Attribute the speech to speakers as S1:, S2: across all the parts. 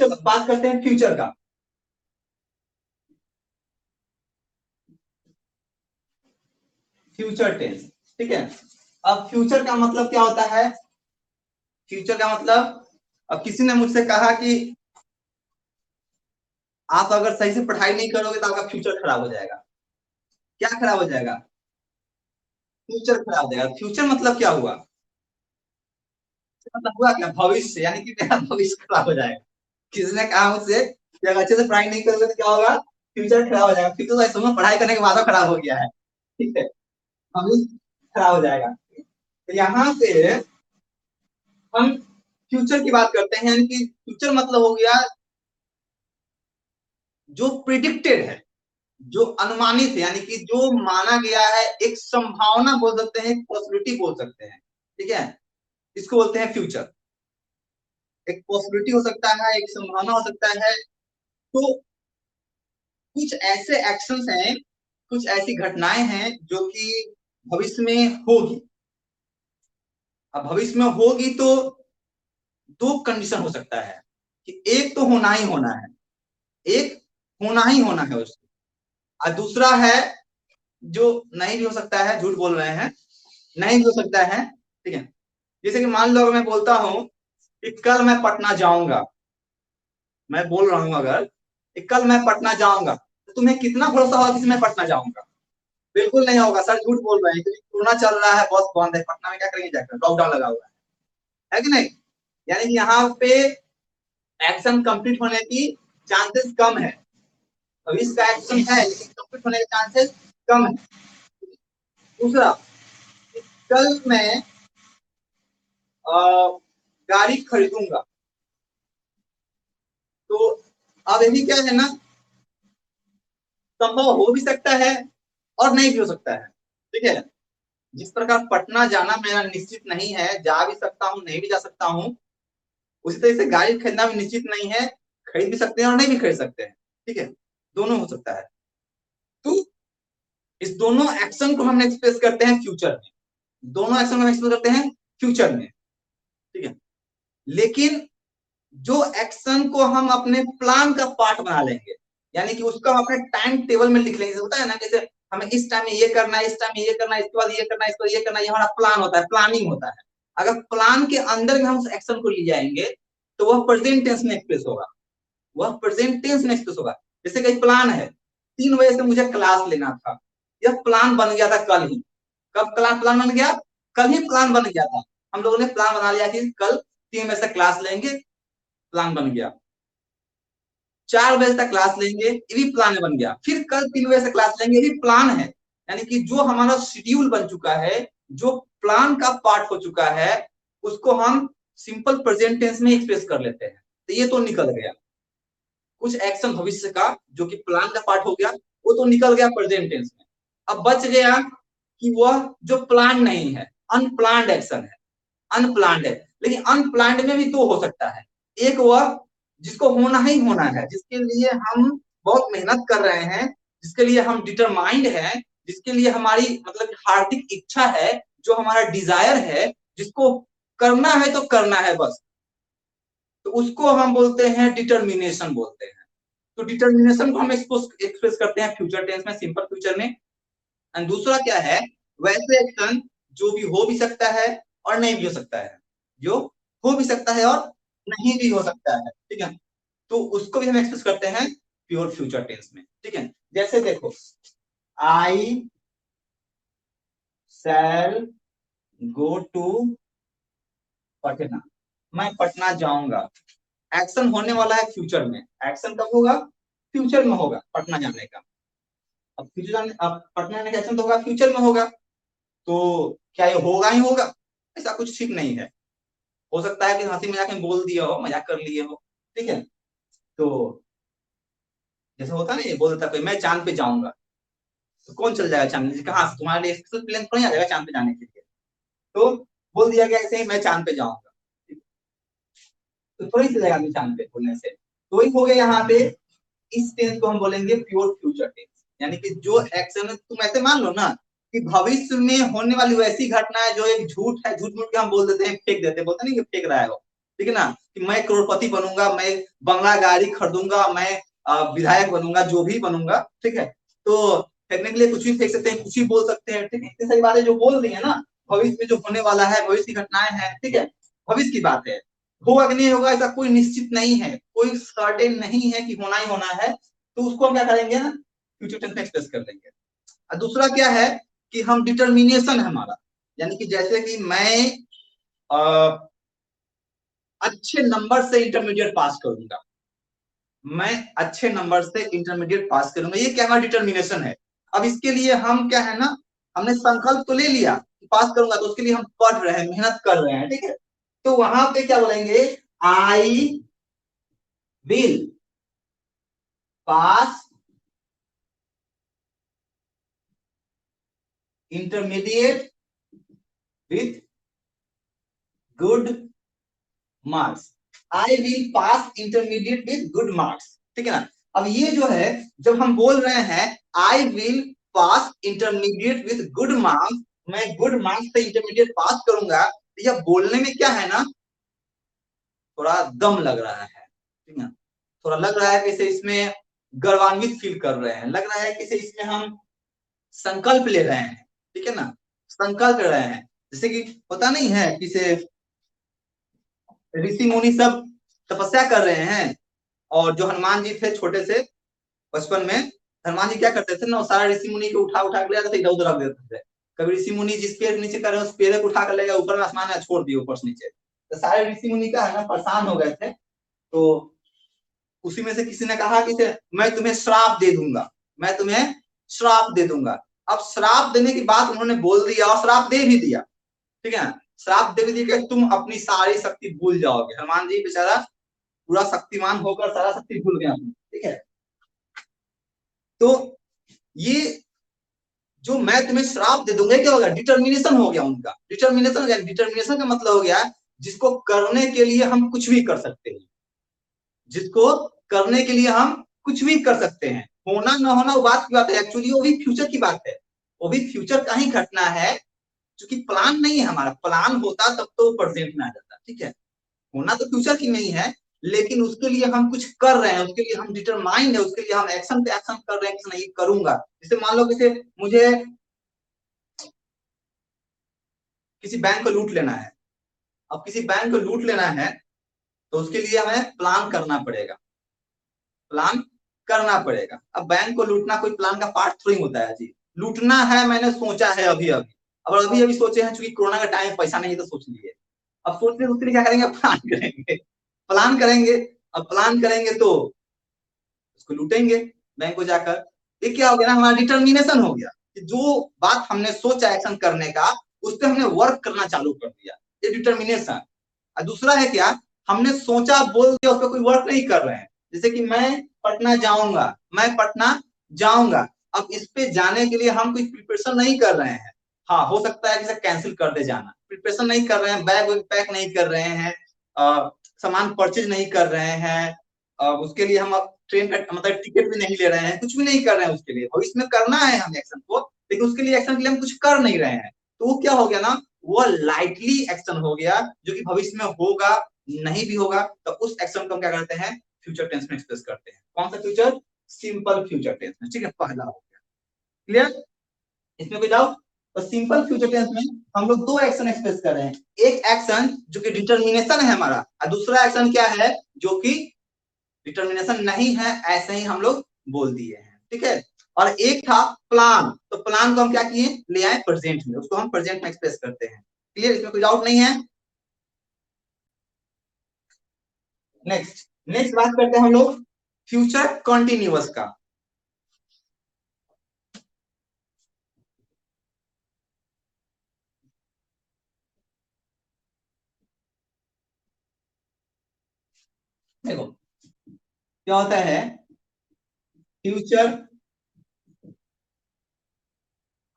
S1: चलो बात करते हैं फ्यूचर का। फ्यूचर टेंस, ठीक है। अब फ्यूचर का मतलब क्या होता है? फ्यूचर का मतलब, अब किसी ने मुझसे कहा कि आप अगर सही से पढ़ाई नहीं करोगे तो आपका फ्यूचर खराब हो जाएगा। क्या खराब हो जाएगा? फ्यूचर खराब हो जाएगा। फ्यूचर मतलब क्या हुआ? मतलब हुआ क्या? भविष्य, यानी कि मेरा भविष्य खराब हो जाएगा। किसी ने कहा मुझसे कि अगर अच्छे से पढ़ाई नहीं करोगे तो क्या होगा? फ्यूचर खराब हो जाएगा। फ्यूचर तो ऐसा समझो पढ़ाई करने के बाद खराब हो गया है, ठीक है। भविष्य खराब हो जाएगा। तो यहाँ पे हम फ्यूचर की बात करते हैं, यानी कि फ्यूचर मतलब हो गया जो प्रिडिक्टेड है, जो अनुमानित है, यानी कि जो माना गया है, एक संभावना बोल सकते हैं, पॉसिबिलिटी बोल सकते हैं, ठीक है। इसको बोलते हैं फ्यूचर। एक पॉसिबिलिटी हो सकता है, एक संभावना हो सकता है। तो कुछ ऐसे एक्शंस हैं, कुछ ऐसी घटनाएं हैं जो कि भविष्य में होगी। अब भविष्य में होगी तो दो कंडीशन हो सकता है कि एक तो होना ही होना है, एक होना ही होना है उसको, और दूसरा है जो नहीं भी हो सकता है, झूठ बोल रहे हैं, नहीं भी हो सकता है, ठीक है। जैसे कि मान लो अगर मैं बोलता हूं कि कल मैं पटना जाऊंगा, मैं बोल रहा हूं अगर कि कल मैं पटना जाऊंगा, तो तुम्हें कितना भरोसा होगा कि मैं पटना जाऊंगा? बिल्कुल नहीं होगा सर, झूठ बोल रहे हैं, क्योंकि कोरोना चल रहा है, बहुत बंद है, पटना में क्या करेंगे जाकर, लॉकडाउन लगा हुआ है कि नहीं? यानी कि यहाँ पे एक्शन कंप्लीट होने की चांसेस कम है। भविष्य का एक्शन है लेकिन कंप्लीट होने के चांसेस कम है। दूसरा, कल मैं गाड़ी खरीदूंगा, तो अब यही क्या है ना, संभव हो भी सकता है और नहीं भी हो सकता है, ठीक है। जिस प्रकार पटना जाना मेरा निश्चित नहीं है, जा भी सकता हूँ नहीं भी जा सकता हूँ, उसी तरह से गाड़ी खरीदना भी निश्चित नहीं है, खरीद भी सकते हैं और नहीं भी खरीद सकते हैं, ठीक है। दोनों हो सकता है। तो इस दोनों एक्शन को हम एक्सप्रेस करते हैं फ्यूचर में, दोनों एक्शन को हम एक्सप्रेस करते हैं फ्यूचर में, ठीक है। लेकिन जो एक्शन को हम अपने प्लान का पार्ट बना लेंगे, यानी कि उसको हम अपने टाइम टेबल में लिख लेंगे, होता है ना, जैसे हमें इस टाइम में ये करना है, इस टाइम में ये करना है, इसके बाद ये करना है, इसके बाद ये करना है, ये हमारा प्लान होता है, प्लानिंग होता है। अगर प्लान के अंदर में हम उस एक्शन को ले जाएंगे तो वह प्रेजेंट टेंस में एक्सप्रेस होगा, वह प्रेजेंट टेंस में एक्सप्रेस होगा। जैसे कि प्लान है, 3 बजे से मुझे क्लास लेना था, यह प्लान बन गया था कल ही। कब क्लास प्लान बन गया? कल ही प्लान बन गया था। हम लोगों ने प्लान बना लिया कि कल 3 बजे से क्लास लेंगे, प्लान बन गया। 4 बजे तक क्लास लेंगे, ये भी प्लान बन गया। फिर कल 3 बजे से क्लास लेंगे, ये भी प्लान है। यानी कि जो हमारा शेड्यूल बन चुका है, जो प्लान का पार्ट हो चुका है, उसको हम सिंपल प्रेजेंट टेंस में एक्सप्रेस कर लेते हैं। तो ये तो निकल गया कुछ एक्शन भविष्य का जो कि प्लान का पार्ट हो गया, वो तो निकल गया प्रेजेंट टेंस में। अब बच गया कि वह जो प्लान नहीं है, अनप्लान्ड एक्शन है, अनप्लान्ड है। लेकिन अनप्लान्ड में भी दो हो सकता है, एक वह जिसको होना ही होना है, जिसके लिए हम बहुत मेहनत कर रहे हैं, जिसके लिए हम डिटरमाइंड है, जिसके लिए हमारी मतलब हार्दिक इच्छा है, जो हमारा डिजायर है, जिसको करना है तो करना है बस, तो उसको हम बोलते हैं डिटर्मिनेशन बोलते हैं। तो डिटर्मिनेशन को हम एक्सप्रेस करते हैं फ्यूचर टेंस में, सिंपल फ्यूचर में। एंड दूसरा क्या है, वैसे एक्शन जो भी हो भी सकता है और नहीं भी हो सकता है, जो हो भी सकता है और नहीं भी हो सकता है, ठीक है। तो उसको भी हम एक्सप्रेस करते हैं प्योर फ्यूचर टेंस में, ठीक है। जैसे देखो, I shell go to Patna, मैं पटना जाऊंगा। एक्शन होने वाला है फ्यूचर में, एक्शन कब होगा? फ्यूचर में होगा पटना जाने का। अब फ्यूचर जाने, अब पटना जाने का एक्शन तो होगा फ्यूचर में होगा, तो क्या ये होगा ही होगा? ऐसा कुछ ठीक नहीं है। हो सकता है कि हंसी मजाक में बोल दिया हो, मजाक कर लिए हो, ठीक है। तो जैसे होता है ना, ये बोल देता कोई मैं चांद पे जाऊंगा, तो कौन चल जाएगा चांद पे? कहाँ से तुम्हारे लिए स्पेशल प्लेन थोड़ी आ जाएगा चांद पे जाने के लिए। तो बोल दिया गया ऐसे ही, मैं चांद पे जाऊंगा, तो थोड़ी चलेगा आदमी चांद पे बोलने से। तो ही हो गया यहाँ पे। इस टेंस को हम बोलेंगे प्योर फ्यूचर टेंस, यानी कि जो एक्शन, तुम ऐसे मान लो ना कि भविष्य में होने वाली वैसी घटना है जो एक झूठ है, झूठ मूठ के हम बोल देते हैं, फेंक देते हैं, बोलते नहीं कि फेंक रहा है वो, ठीक है ना, कि मैं करोड़पति बनूंगा, मैं बंगला गाड़ी खरीदूंगा, मैं विधायक बनूंगा, जो भी बनूंगा, ठीक है। तो फेंकने के लिए कुछ भी फेंक सकते हैं, कुछ भी बोल सकते हैं, ठीक है। इतनी सारी बातें जो बोल रही है ना, भविष्य में जो होने वाला है, भविष्य की घटनाएं हैं, ठीक है, भविष्य की बात है। होगा कि नहीं होगा ऐसा कोई निश्चित नहीं है, कोई सर्टेन नहीं है कि होना ही होना है, तो उसको हम क्या करेंगे ना, फ्यूचर टेंस में एक्सप्रेस कर देंगे। और दूसरा क्या है कि हम डिटर्मिनेशन है हमारा, यानी कि जैसे कि मैं अच्छे नंबर से इंटरमीडिएट पास करूंगा, मैं अच्छे नंबर से इंटरमीडिएट पास करूंगा, ये क्या हमारा डिटर्मिनेशन है। अब इसके लिए हम क्या है ना, हमने संकल्प तो ले लिया कि पास करूंगा, तो उसके लिए हम पढ़ रहे हैं, मेहनत कर रहे हैं, ठीक है। तो वहां पे क्या बोलेंगे, I will pass intermediate with good marks, I will pass intermediate with good marks, ठीक है ना। अब ये जो है, जब हम बोल रहे हैं I will pass intermediate with good marks, मैं गुड मार्क्स से इंटरमीडिएट पास करूंगा, तो यह बोलने में क्या है ना, थोड़ा दम लग रहा है, ठीक है। थोड़ा लग रहा है कि इसे इसमें गर्वान्वित फील कर रहे हैं, लग रहा है कि इसे इसमें हम संकल्प ले रहे हैं, ठीक है ना, संकल्प ले रहे हैं। जैसे कि पता नहीं है कि ऋषि मुनि सब तपस्या कर रहे हैं, और जो हनुमान जी थे छोटे से बचपन में, हनुमान जी क्या करते थे ना, सारा ऋषि मुनि को उठा उठा के ले जाते थे, इधर उधर रख देते थे। कभी ऋषि मुनि जिस पेड़ के नीचे कर रहे हैं, उस पेड़ को उठा कर ले गए ऊपर में, आसमान में छोड़ दिए ऊपर से नीचे। तो सारे ऋषि मुनि का है ना परेशान हो गए थे। तो उसी में से किसी ने कहा कि मैं तुम्हें श्राप दे दूंगा, मैं तुम्हें श्राप दे दूंगा। अब श्राप देने की बात उन्होंने बोल दिया और श्राप दे भी दिया, ठीक है। श्राप दे भी दिया कि तुम अपनी सारी शक्ति भूल जाओगे। हनुमान जी बेचारा पूरा शक्तिमान होकर सारा शक्ति भूल गया, ठीक है। तो ये जो मैं तुम्हें श्राप दे दूंगा, क्या हो गया, डिटर्मिनेशन हो गया उनका, डिटर्मिनेशन हो गया। डिटर्मिनेशन का मतलब हो गया जिसको करने के लिए हम कुछ भी कर सकते हैं, जिसको करने के लिए हम कुछ भी कर सकते हैं। होना ना होना वो बात की बात है, एक्चुअली वो भी फ्यूचर की बात है, वो भी फ्यूचर का ही घटना है, क्योंकि प्लान नहीं है हमारा। प्लान होता तब तो प्रेजेंट में आ जाता, ठीक है। होना तो फ्यूचर की नहीं है, लेकिन उसके लिए हम कुछ कर रहे हैं, उसके लिए हम डिटरमाइंड है, उसके लिए हम एक्शन पे एक्शन कर रहे हैं कि नहीं करूंगा। जैसे मान लो कि मुझे किसी बैंक को लूट लेना है, अब किसी बैंक को लूट लेना है, तो उसके लिए हमें प्लान करना पड़ेगा, प्लान करना पड़ेगा। अब बैंक को लूटना कोई प्लान का पार्ट थोड़ी होता है जी। लूटना है मैंने सोचा है अभी अभी, अब अभी अभी सोचे हैं, चूंकि कोरोना का टाइम पैसा नहीं तो सोच लिए, अब सोच लिए उसके लिए क्या करेंगे, प्लान करेंगे, प्लान करेंगे। अब प्लान करेंगे तो उसको लूटेंगे बैंक को जाकर। ये क्या हो गया ना, हमारा डिटर्मिनेशन हो गया कि जो बात हमने सोचा एक्शन करने का, उस पर हमने वर्क करना चालू कर दिया, ये डिटर्मिनेशन। और दूसरा है क्या, हमने सोचा बोल दिया, उस पर कोई वर्क नहीं कर रहे हैं। जैसे कि मैं पटना जाऊंगा, मैं पटना जाऊंगा, अब इस पे जाने के लिए हम कोई प्रिपरेशन नहीं कर रहे हैं। हाँ, हो सकता है कि कैंसिल कर दे जाना, प्रिपरेशन नहीं कर रहे हैं, बैग पैक नहीं कर रहे हैं, सामान परचेज नहीं कर रहे हैं, उसके लिए हम ट्रेन का मतलब टिकट भी नहीं ले रहे हैं, कुछ भी नहीं कर रहे हैं उसके लिए। और इसमें करना है हम एक्शन को, लेकिन उसके लिए एक्शन के लिए हम कुछ कर नहीं रहे हैं। तो वो क्या हो गया ना, वो लाइटली एक्शन हो गया, जो कि भविष्य में होगा नहीं भी होगा। तो उस एक्शन को हम क्या करते हैं, फ्यूचर टेंस में एक्सप्रेस करते हैं। कौन सा फ्यूचर, सिंपल फ्यूचर टेंस में, ठीक है, पहला हो गया क्लियर, इसमें कोई डाउट। तो सिंपल फ्यूचर टेंस में हम लोग दो एक्शन एक्सप्रेस कर रहे हैं, एक एक्शन जो कि डिटर्मिनेशन है हमारा, और दूसरा एक्शन क्या है जो कि डिटर्मिनेशन नहीं है, ऐसे ही हम लोग बोल दिए हैं, ठीक है। और एक था प्लान, तो प्लान को हम क्या किए, ले आए प्रेजेंट में, उसको हम प्रेजेंट में एक्सप्रेस करते हैं। क्लियर, इसमें कोई डाउट नहीं है। नेक्स्ट नेक्स्ट बात करते हैं हम लोग फ्यूचर कॉन्टिन्यूअस का। देखो क्या होता है फ्यूचर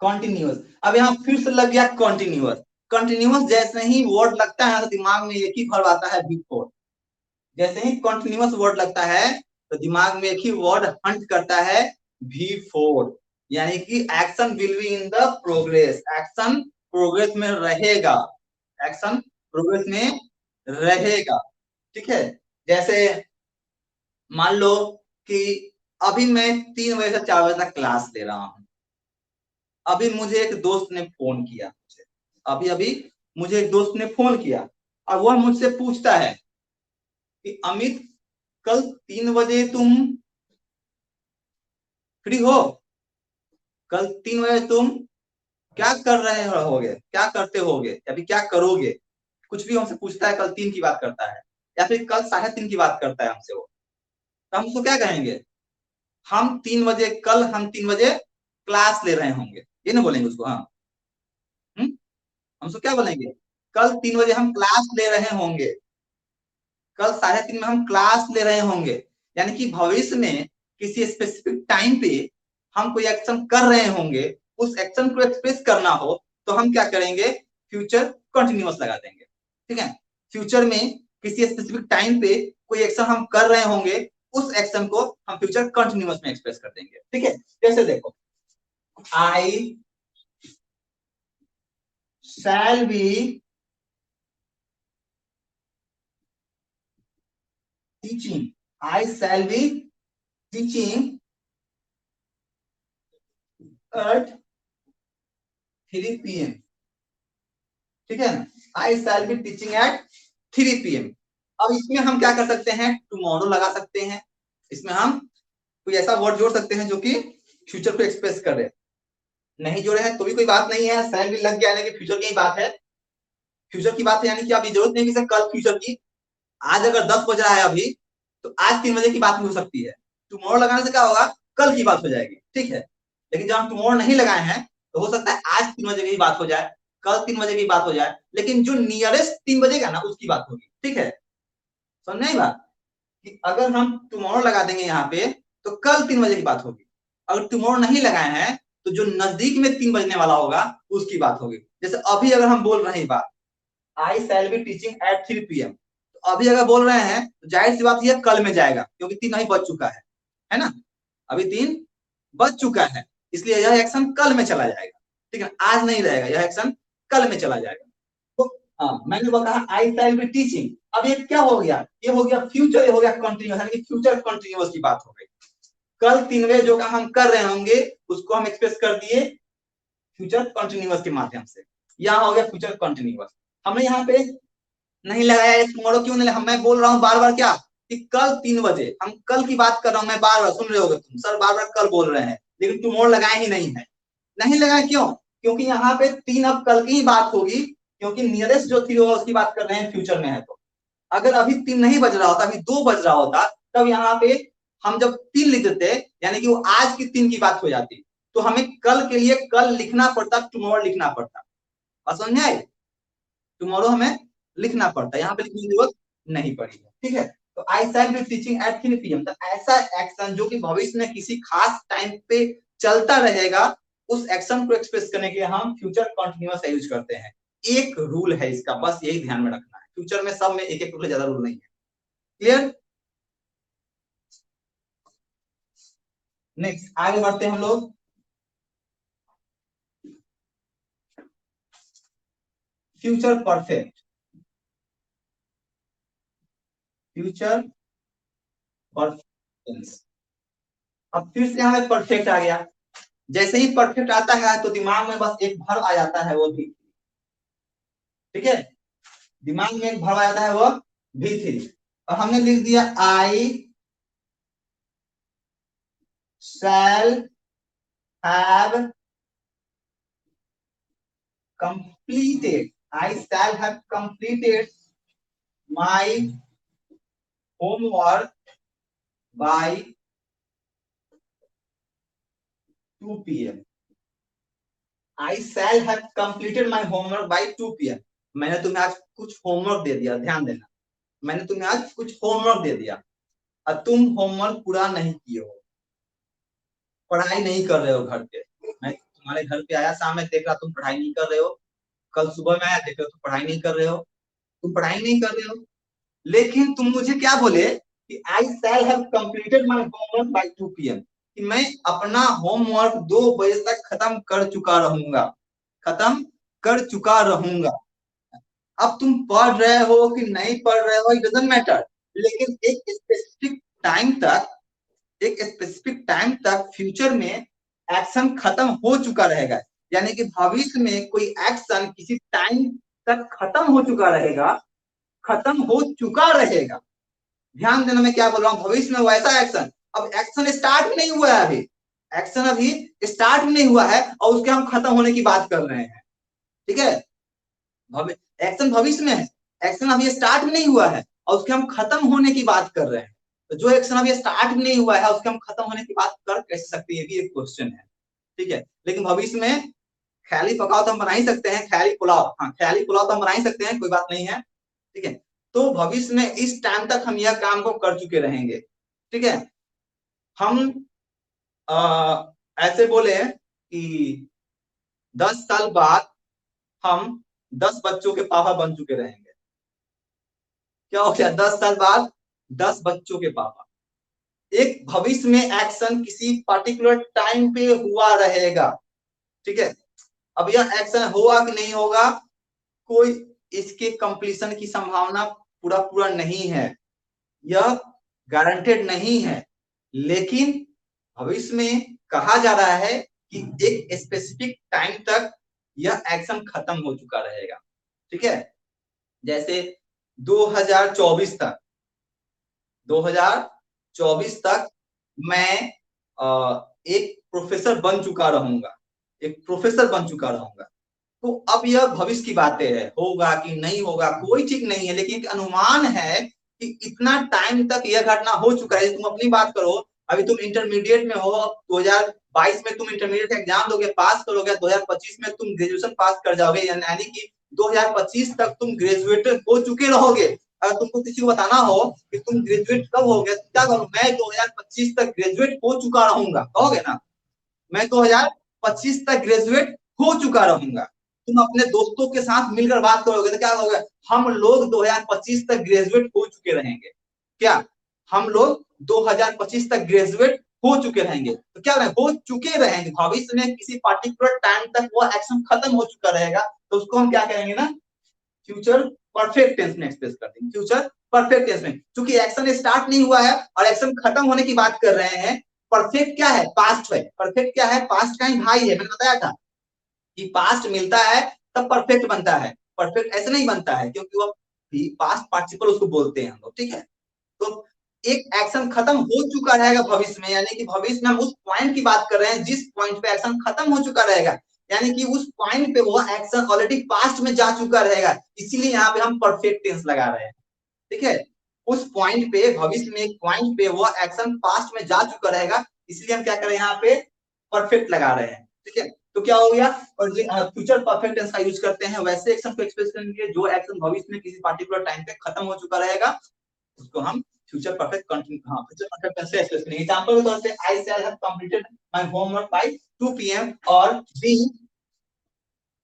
S1: कॉन्टिन्यूअस। अब यहाँ फिर से लग गया कॉन्टिन्यूअस, कंटिन्यूअस जैसे ही वर्ड लगता है तो दिमाग में एक ही वर्ड आता है, बिफोर। जैसे ही कंटिन्यूअस वर्ड लगता है तो दिमाग में एक ही वर्ड हंट करता है, V4, यानी कि action will be in the progress, action progress में रहेगा, एक्शन प्रोग्रेस में रहेगा। ठीक है। जैसे मान लो कि अभी मैं 3 बजे से 4 बजे तक क्लास ले रहा हूं। अभी मुझे एक दोस्त ने फोन किया, अभी अभी मुझे एक दोस्त ने फोन किया और वह मुझसे पूछता है कि अमित, कल 3 बजे तुम फ्री हो? कल 3 बजे तुम क्या कर रहे होगे, क्या करते होगे, अभी क्या करोगे? कुछ भी हमसे पूछता है, कल 3 की बात करता है या फिर कल 3:30 की बात करता है हमसे वो, तो हम उसको क्या कहेंगे? हम 3 बजे, कल हम 3 बजे क्लास ले रहे होंगे, ये ना बोलेंगे उसको? हाँ, हम उसको क्या बोलेंगे? कल 3 बजे हम क्लास ले रहे होंगे, कल 3:30 में हम क्लास ले रहे होंगे। यानी कि भविष्य में किसी स्पेसिफिक टाइम पे हम कोई एक्शन कर रहे होंगे, उस एक्शन को एक्सप्रेस करना हो तो हम क्या करेंगे? फ्यूचर कंटिन्यूअस लगा देंगे। ठीक है, फ्यूचर में किसी स्पेसिफिक टाइम पे कोई एक्शन हम कर रहे होंगे, उस एक्शन को हम फ्यूचर कंटिन्यूअस में एक्सप्रेस कर देंगे। ठीक है, जैसे देखो, I shall be teaching, I shall be teaching at 3 PM। ठीक है ना, I shall be teaching at 3 PM। अब इसमें हम क्या कर सकते हैं? टुमारो लगा सकते हैं, इसमें हम कोई ऐसा वर्ड जोड़ सकते हैं जो कि फ्यूचर को एक्सप्रेस करे। नहीं जोड़े हैं तो भी कोई बात नहीं है, शैल भी लग गया, लेकिन फ्यूचर की बात है, फ्यूचर की बात है, यानी कि अभी जरूरत नहीं कि कल फ्यूचर की। आज अगर 10 बज रहा है अभी, तो आज 3 बजे की बात भी हो सकती है। टुमारो लगाने से क्या होगा? कल की बात हो जाएगी। ठीक है, लेकिन जब हम टुमारो नहीं लगाए हैं तो हो सकता है आज 3 बजे की बात हो जाए, कल 3 बजे की बात हो जाए, लेकिन जो नियरेस्ट 3 बजे का ना, उसकी बात होगी। ठीक है, समझ नहीं बात? कि अगर हम टुमारो लगा देंगे यहाँ पे तो कल 3 बजे की बात होगी। अगर टुमारो नहीं लगाए हैं तो जो नजदीक में 3 बजने वाला होगा उसकी बात होगी। जैसे अभी अगर हम बोल रहे हैं बात, I shall be teaching at 3 PM, तो अभी अगर बोल रहे हैं तो जाहिर सी बात यह कल में जाएगा, क्योंकि 3 नहीं बज चुका है ना? अभी 3 बज चुका है, इसलिए यह एक्शन कल में चला जाएगा। ठीक है, आज नहीं रहेगा, यह एक्शन कल में चला जाएगा। तो हाँ, मैंने कहा आई शैल बी टीचिंग, अब ये क्या हो गया? ये हो गया फ्यूचर, ये हो गया कंटिन्यूअस, यानी कि फ्यूचर कंटिन्यूअस की बात हो गई। कल 3 बजे जो काम हम कर रहे होंगे उसको हम एक्सप्रेस कर दिए फ्यूचर कंटिन्यूअस के माध्यम से। यहाँ हो गया फ्यूचर कंटिन्यूअस। हमने यहाँ पे नहीं लगाया टुमारो, क्यों नहीं? मैं बोल रहा हूँ बार बार क्या, कि कल 3 बजे, हम कल की बात कर रहा हूँ मैं, बार बार सुन रहे होगे तुम, सर बार बार कल बोल रहे हैं, लेकिन टुमारो लगाए ही नहीं है। नहीं लगाए क्यों? क्योंकि यहाँ पे 3 अब कल की ही बात होगी, क्योंकि नियरेस्ट जो 3 होगा उसकी बात कर रहे हैं, फ्यूचर में है। तो अगर अभी 3 नहीं बज रहा होता, अभी 2 बज रहा होता, तब यहाँ पे हम जब 3 लिख देते, यानी कि वो आज की 3 की बात हो जाती, तो हमें कल के लिए कल लिखना पड़ता, टुमारो लिखना पड़ता। बात समझ में आई? टुमारो हमें लिखना पड़ता है, यहाँ पे लिखने की जरूरत नहीं पड़ी है। ठीक है, तो I shall be teaching at 3 PM, तो ऐसा एक्शन जो कि भविष्य में किसी खास टाइम पे चलता रहेगा, उस एक्शन को एक्सप्रेस करने के लिए हम फ्यूचर कंटिन्यूअस यूज करते हैं। एक रूल है इसका, बस यही ध्यान में रखना है। फ्यूचर में सब में एक एक रूल है, ज्यादा रूल नहीं है। क्लियर? नेक्स्ट आगे बढ़ते हैं हम लोग। Future perfect, future perfect. अब फिर से हमें परफेक्ट आ गया। जैसे ही परफेक्ट आता है तो दिमाग में बस एक भर आ जाता है, वो भी। ठीक है, दिमाग में एक भर आ जाता है, वो V3। और हमने लिख दिया I shall have completed, I shall have completed my homework by 2 PM। I shall have completed my homework by 2 PM। मैंने तुम्हें आज कुछ होमवर्क दे दिया, ध्यान देना, मैंने तुम्हें आज कुछ होमवर्क दे दिया और तुम होमवर्क पूरा नहीं किए हो, पढ़ाई नहीं कर रहे हो घर पे। मैं तुम्हारे घर पे आया, शाम में देख रहा तुम पढ़ाई नहीं कर रहे हो, कल सुबह में आया देख रहे हो तुम पढ़ाई नहीं कर रहे हो, तुम पढ़ाई नहीं कर रहे हो। लेकिन तुम मुझे क्या बोले कि I shall have completed my homework by 2 PM, कि मैं अपना होमवर्क 2 बजे तक खत्म कर चुका रहूंगा, खत्म कर चुका रहूंगा। अब तुम पढ़ रहे हो कि नहीं पढ़ रहे हो, इट डजंट मैटर, लेकिन एक स्पेसिफिक टाइम तक फ्यूचर में एक्शन खत्म हो चुका रहेगा। यानी कि भविष्य में कोई एक्शन किसी टाइम तक खत्म हो चुका रहेगा, खत्म हो चुका रहेगा। ध्यान देना मैं क्या बोल रहा हूँ, भविष्य में वैसा एक्शन, अब एक्शन स्टार्ट भी नहीं हुआ है, अभी एक्शन अभी स्टार्ट भी नहीं हुआ है और उसके हम खत्म होने की बात कर रहे हैं। ठीक है, एक्शन भविष्य में है, एक्शन अभी स्टार्ट भी नहीं हुआ है और उसके हम खत्म होने की बात कर रहे हैं। तो जो एक्शन अभी स्टार्ट भी नहीं हुआ है उसके हम खत्म होने की बात कर कैसे सकते हैं, ये भी एक क्वेश्चन है। ठीक है, लेकिन भविष्य में ख्याली पकाओ तो हम बना ही सकते हैं, ख्याली पुलाव, हाँ ख्याली पुलाव तो हम बना ही सकते हैं, कोई बात नहीं है। ठीक है, तो भविष्य में इस टाइम तक हम यह काम को कर चुके रहेंगे। ठीक है, हम ऐसे बोले कि 10 साल बाद हम 10 बच्चों के पापा बन चुके रहेंगे। क्या हो गया, 10 साल बाद 10 बच्चों के पापा। एक भविष्य में एक्शन किसी पर्टिकुलर टाइम पे हुआ रहेगा। ठीक है, अब यह एक्शन होगा कि नहीं होगा, कोई इसके कंप्लीशन की संभावना पूरा पूरा नहीं है, यह गारंटेड नहीं है। लेकिन भविष्य में कहा जा रहा है कि एक स्पेसिफिक टाइम तक यह एक्शन खत्म हो चुका रहेगा। ठीक है, जैसे 2024 तक, 2024 तक मैं एक प्रोफेसर बन चुका रहूंगा, एक प्रोफेसर बन चुका रहूंगा। तो अब यह भविष्य की बातें है, होगा कि नहीं होगा कोई ठीक नहीं है, लेकिन एक अनुमान है कि इतना टाइम तक यह घटना हो चुका है। तुम अपनी बात करो, अभी तुम इंटरमीडिएट में हो, 2022 में तुम इंटरमीडिएट का एग्जाम दोगे, पास करोगे, 2025 में तुम ग्रेजुएशन पास कर जाओगे, यानी कि 2025 तक तुम ग्रेजुएट हो चुके रहोगे। अगर तुमको किसी को बताना हो कि तुम ग्रेजुएट कब हो गए, क्या करो, मैं 2025 तक ग्रेजुएट हो चुका रहूंगा, कहोगे ना, मैं 2025 तक ग्रेजुएट हो चुका रहूंगा। तुम अपने दोस्तों के साथ मिलकर बात करोगे तो क्या कहोगे, हम लोग 2025 तक ग्रेजुएट हो चुके रहेंगे। क्या हम लोग 2025 तक ग्रेजुएट हो चुके रहेंगे, तो क्या हो चुके रहेंगे, भविष्य में किसी पर्टिकुलर टाइम तक वो एक्शन खत्म हो चुका रहेगा, तो उसको हम क्या कहेंगे ना, फ्यूचर परफेक्ट टेंस में एक्सप्रेस कर देंगे, फ्यूचर परफेक्ट टेंस में। क्योंकि एक्शन स्टार्ट नहीं हुआ है और एक्शन खत्म होने की बात कर रहे हैं। परफेक्ट क्या है, पास्ट है, परफेक्ट क्या है, पास्ट का ही भाई है। मैंने बताया था कि पास्ट मिलता है तब परफेक्ट बनता है, परफेक्ट ऐसे नहीं बनता है, क्योंकि वो पास्ट पार्टिसिपल उसको बोलते हैं हम लोग। ठीक है, तो एक एक्शन खत्म हो चुका रहेगा भविष्य में, यानी कि भविष्य में हम उस पॉइंट की बात कर रहे हैं जिस पॉइंट पे एक्शन खत्म हो चुका रहेगा, यानी कि उस पॉइंट पे वो एक्शन ऑलरेडी पास्ट में जा चुका रहेगा, इसीलिए यहाँ पे हम परफेक्ट टेंस लगा रहे हैं। ठीक है, उस पॉइंट पे, भविष्य में एक पॉइंट पे वो एक्शन पास्ट में जा चुका रहेगा, इसलिए हम क्या कर रहे हैं, यहाँ पे परफेक्ट लगा रहे हैं। ठीक है, तो क्या हो गया, और फ्यूचर परफेक्ट टेंस का यूज करते हैं वैसे एक्शन को एक्सप्रेस करने के लिए जो एक्शन भविष्य में किसी पर्टिकुलर टाइम पे खत्म हो चुका रहेगा, उसको हम फ्यूचर परफेक्ट कंटिन्यू, हाँ फ्यूचर परफेक्ट टेंस से एक्सप्रेस करेंगे। एग्जांपल के तौर पे, I shall have completed my homework by 2 PM, और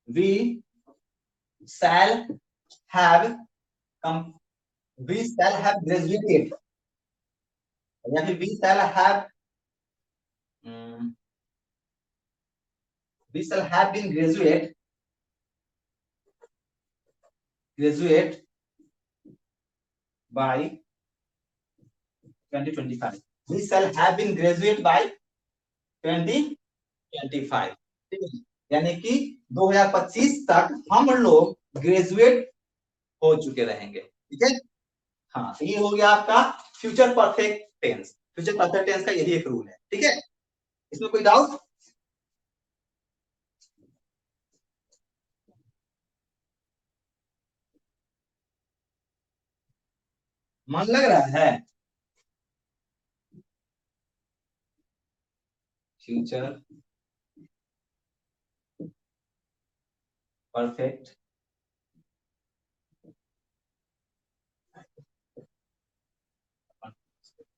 S1: we shall have come we shall have graduated, या फिर we shall have been graduate by 2025, we shall have been graduate by 2025। ठीक है, यानी कि 2025 तक हम लोग ग्रेजुएट हो चुके रहेंगे। ठीक है, हाँ तो ये हो गया आपका future perfect tense. Future perfect tense का यही एक रूल है। ठीक है, इसमें कोई डाउट? मन लग रहा है, फ्यूचर परफेक्ट,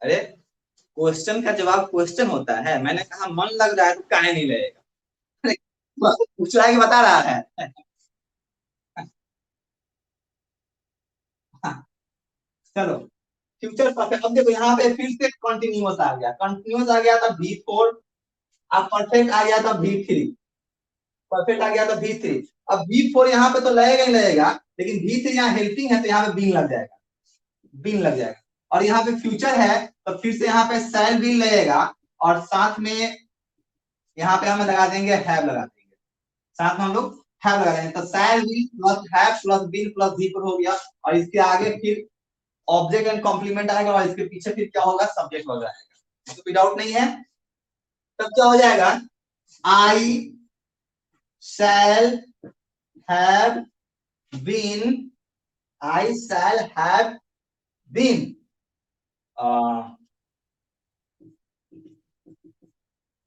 S1: अरे क्वेश्चन का जवाब क्वेश्चन होता है, मैंने कहा मन लग रहा है तो काहे नहीं लगेगा, अरे, पूछ रहा है कि बता रहा है। हाँ, चलो, फ्यूचर परफेक्ट, अब देखो यहाँ पे फिर से कंटिन्यूअस आ गया, कंटिन्यूअस आ गया था V4, अब परफेक्ट आ गया था V3, परफेक्ट आ गया था V3। अब V4 यहाँ पे तो लगेगा ही लगेगा, लेकिन V3 यहाँ हेल्पिंग है तो यहाँ पे बीन लग जाएगा, बीन लग जाएगा। और यहाँ पे फ्यूचर है तो फिर से यहाँ पे शैल बीन लगेगा, और साथ में यहाँ पे हम लगा देंगे हैव लगा देंगे, साथ में हम लोग हैव लगा देंगे, तो shall been plus have plus been plus V4 हो गया। और इसके आगे फिर ऑब्जेक्ट एंड कॉम्प्लीमेंट आएगा, और इसके पीछे फिर क्या होगा, सब्जेक्ट वगैरह आएगा। तो कोई डाउट नहीं है। तब क्या हो जाएगा, I shall have been, I shall have been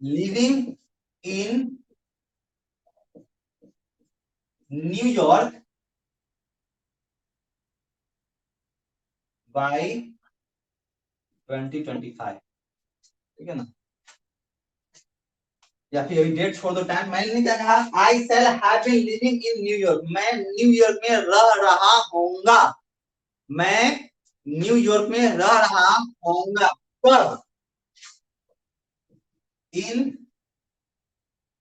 S1: living in New York by 2025, ठीक है ना। या फिर अभी डेट छोड़ दो, टाइम। मैंने क्या कहा, I shall have been living in New York, मैं न्यूयॉर्क में रह रहा होऊंगा, मैं न्यूयॉर्क में रह रहा होऊंगा कब, इन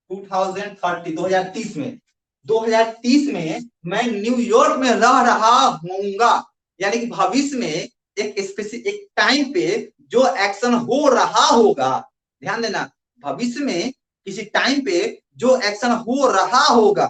S1: 2030, 2030 में, 2030 में मैं न्यूयॉर्क में रह रहा होऊंगा। यानी कि भविष्य में एक स्पेसिफिक एक टाइम पे जो एक्शन हो रहा होगा, ध्यान देना, भविष्य में किसी टाइम पे जो एक्शन हो रहा होगा,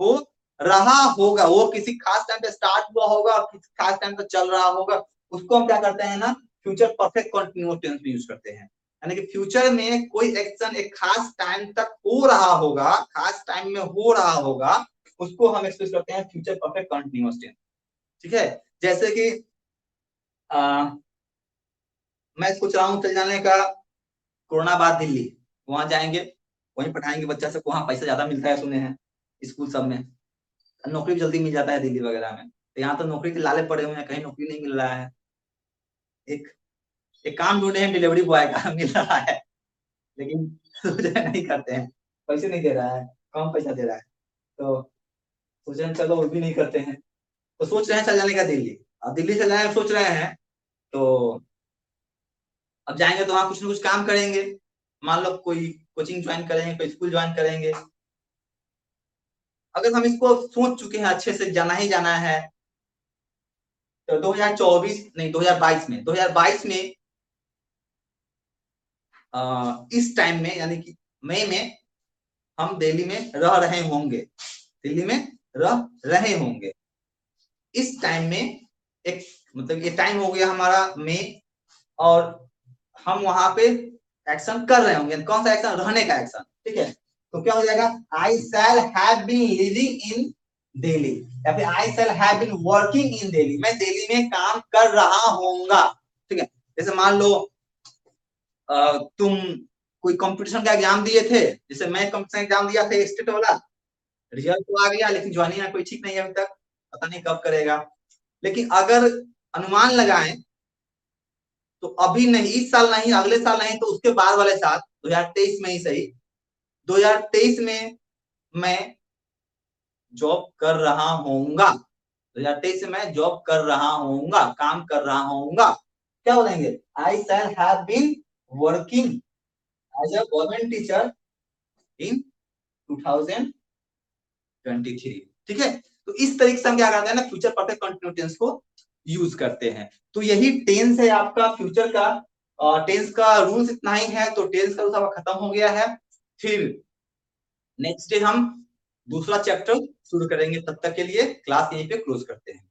S1: हो रहा होगा, वो किसी खास टाइम पे स्टार्ट हुआ होगा और किसी खास टाइम पे चल रहा होगा, उसको हम क्या करते हैं ना, फ्यूचर परफेक्ट कंटिन्यूअस टेंस में यूज करते हैं। यानी कि फ्यूचर में कोई एक्शन एक खास टाइम तक हो रहा होगा, खास टाइम में हो रहा होगा, उसको हम एक्सप्रेस करते हैं फ्यूचर परफेक्ट कंटिन्यूअस टेंस, ठीक है। जैसे कि मैं सोच रहा हूँ चल जाने का कोरोना बाद दिल्ली, वहां जाएंगे, वहीं पढ़ाएंगे बच्चा सबको, वहां पैसा ज्यादा मिलता है सुने हैं, स्कूल सब में नौकरी भी जल्दी मिल जाता है दिल्ली वगैरह में। तो यहाँ तो नौकरी के लाले पड़े हुए हैं, कहीं नौकरी नहीं मिल रहा है। एक एक काम ढूंढे हैं डिलीवरी बॉय का, मिल रहा है, लेकिन सोच रहे नहीं करते हैं, पैसे नहीं दे रहा है, कम पैसा दे रहा है, तो सोच रहे हैं चलो वो भी नहीं करते हैं। तो सोच रहे हैं चल जाने का दिल्ली। अब दिल्ली चल जाने का सोच रहे हैं, तो अब जाएंगे तो वहां कुछ ना कुछ काम करेंगे, मान लो कोई कोचिंग ज्वाइन करेंगे, कोई स्कूल ज्वाइन करेंगे। अगर हम इसको सोच चुके हैं अच्छे से जाना ही जाना है, तो 2024 नहीं 2022 में, 2022 में इस टाइम में यानी कि मई में हम दिल्ली में रह रहे होंगे, दिल्ली में रह रहे होंगे। इस टाइम में एक मतलब ये टाइम हो गया हमारा मई, और हम वहां पे एक्शन कर रहे होंगे। कौन सा एक्शन, रहने का एक्शन, ठीक है। तो क्या हो जाएगा, I shall have been living in Delhi, या फिर I shall have been working in Delhi, मैं दिल्ली में काम कर रहा होऊंगा, ठीक है। जैसे मान लो तुम कोई कंपटीशन का एग्जाम दिए थे, जैसे मैं कंपटीशन एग्जाम दिया था स्टेट वाला, रिजल्ट तो आ गया, लेकिन ज्वाइनिंग का कोई ठीक नहीं है अभी तक, पता नहीं कब करेगा। लेकिन अगर अनुमान लगाएं तो अभी नहीं, इस साल नहीं, अगले साल नहीं, तो उसके बाद वाले साल 2023 में ही सही, 2023 में मैं जॉब कर रहा होऊंगा, 2023 से मैं जॉब कर रहा होऊंगा, काम कर रहा होऊंगा। क्या बोलेंगे, I shall have been working as a government teacher in 2023, ठीक है। तो इस तरीके से हम क्या करते हैं ना, फ्यूचर परफेक्ट कंटिन्यूअस टेंस को यूज करते हैं। तो यही टेंस है आपका फ्यूचर का, टेंस का रूल्स इतना ही है, तो टेंस का रूल्स खत्म हो गया है। फिर नेक्स्ट डे हम दूसरा चैप्टर शुरू करेंगे, तब तक के लिए क्लास यहीं पे क्लोज करते हैं।